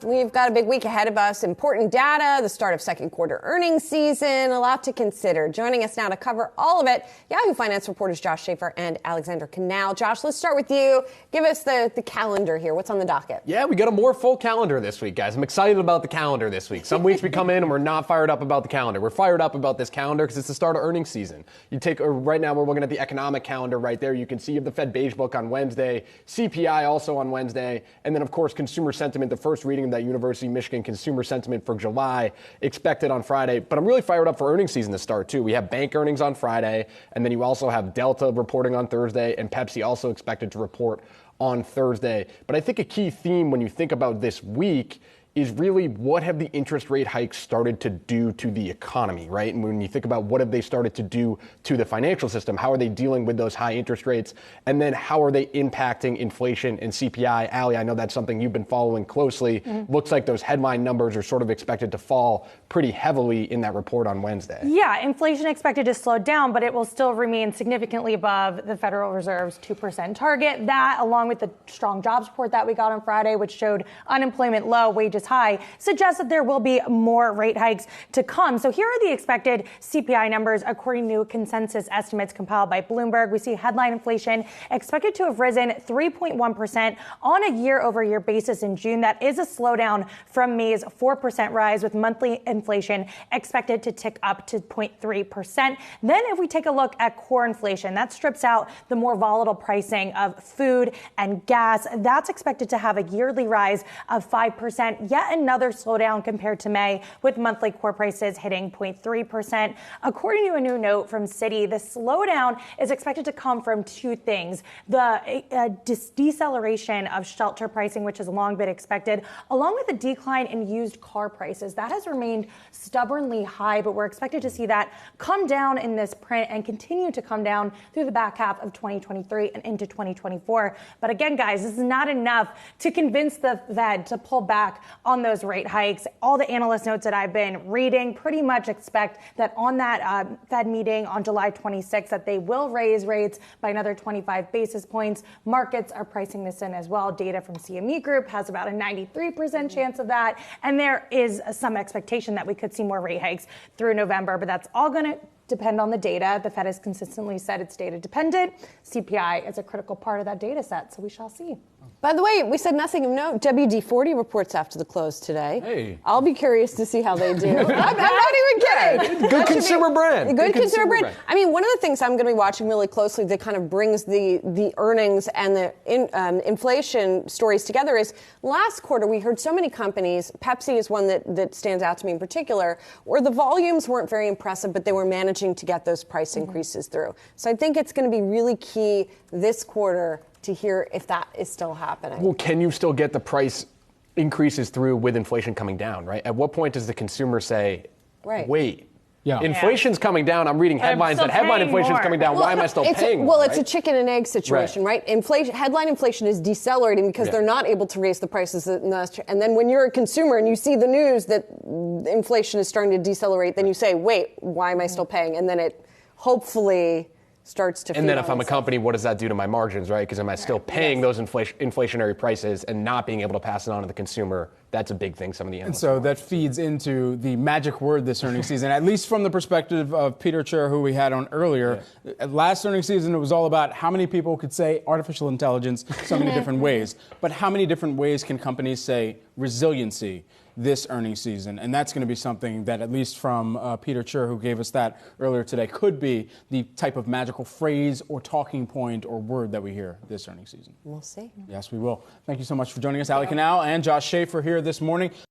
We've got a big week ahead of us. Important data, the start of second quarter earnings season, a lot to consider. Joining us now to cover all of it, Yahoo Finance reporters Josh Schaefer and Alexander Canal. Josh, let's start with you. Give us the calendar here. What's on the docket? Yeah, we got a more full calendar this week, guys. I'm excited about the calendar this week. Some weeks we come in and we're not fired up about the calendar. We're fired up about this calendar because it's the start of earnings season. You take right now we're looking at the economic calendar right there. You can see you have the Fed Beige Book on Wednesday, CPI also on Wednesday, and then of course consumer sentiment, the first reading of that University of Michigan consumer sentiment for July expected on Friday. But I'm really fired up for earnings season to start too. We have bank earnings on Friday, and then you also have Delta reporting on Thursday, and Pepsi also expected to report on Thursday. But I think a key theme when you think about this week is really what have the interest rate hikes started to do to the economy, right? And when you think about what have they started to do to the financial system, how are they dealing with those high interest rates? And then how are they impacting inflation and CPI? Allie, I know that's something you've been following closely. Looks like those headline numbers are sort of expected to fall pretty heavily in that report on Wednesday. Yeah, inflation expected to slow down, but it will still remain significantly above the Federal Reserve's 2% target. That, along with the strong jobs report that we got on Friday, which showed unemployment low, wages high, suggests that there will be more rate hikes to come. So here are the expected CPI numbers according to consensus estimates compiled by Bloomberg. We see headline inflation expected to have risen 3.1% on a year-over-year basis in June. That is a slowdown from May's 4% rise, with monthly inflation expected to tick up to 0.3%. Then if we take a look at core inflation, that strips out the more volatile pricing of food and gas. That's expected to have a yearly rise of 5%. Yet another slowdown compared to May, with monthly core prices hitting 0.3%. According to a new note from Citi, the slowdown is expected to come from two things: the deceleration of shelter pricing, which has long been expected, along with a decline in used car prices. That has remained stubbornly high, but we're expected to see that come down in this print and continue to come down through the back half of 2023 and into 2024. But again, guys, this is not enough to convince the Fed to pull back on those rate hikes. All the analyst notes that I've been reading pretty much expect that on that Fed meeting on July 26th that they will raise rates by another 25 basis points. Markets are pricing this in as well. Data from CME Group has about a 93% chance of that. And there is some expectation that we could see more rate hikes through November, but that's all going to depend on the data. The Fed has consistently said it's data dependent. CPI is a critical part of that data set, so we shall see. By the way, we said nothing of note. WD-40 reports after the close today. Hey. I'll be curious to see how they do. I'm not even kidding. Good consumer brand. Good consumer brand. I mean, one of the things I'm going to be watching really closely that kind of brings the earnings and the inflation stories together is last quarter we heard so many companies, Pepsi is one that stands out to me in particular, where the volumes weren't very impressive, but they were managing to get those price increases through. So I think it's going to be really key this quarter to hear if that is still happening. Well, can you still get the price increases through with inflation coming down, right? At what point does the consumer say, wait, inflation's coming down. I'm reading headlines that headline inflation's coming down. Why am I still paying more? Well, it's a chicken and egg situation, right? Headline inflation is decelerating because they're not able to raise the prices. And then when you're a consumer and you see the news that inflation is starting to decelerate, then you say, wait, why am I still paying? And then it hopefully starts to. And then if I'm a company, what does that do to my margins, right? Because am I still paying those inflationary prices and not being able to pass it on to the consumer? That's a big thing some of the analysts. And so that feeds into the magic word this earnings season, at least from the perspective of Peter Cher, who we had on earlier. Last earnings season, it was all about how many people could say artificial intelligence so many different ways. But how many different ways can companies say resiliency this earnings season? And that's going to be something that, at least from Peter Cher, who gave us that earlier today, could be the type of magical phrase or talking point or word that we hear this earnings season. We'll see. Yes, we will. Thank you so much for joining us, Allie Canal and Josh Schaefer here this morning.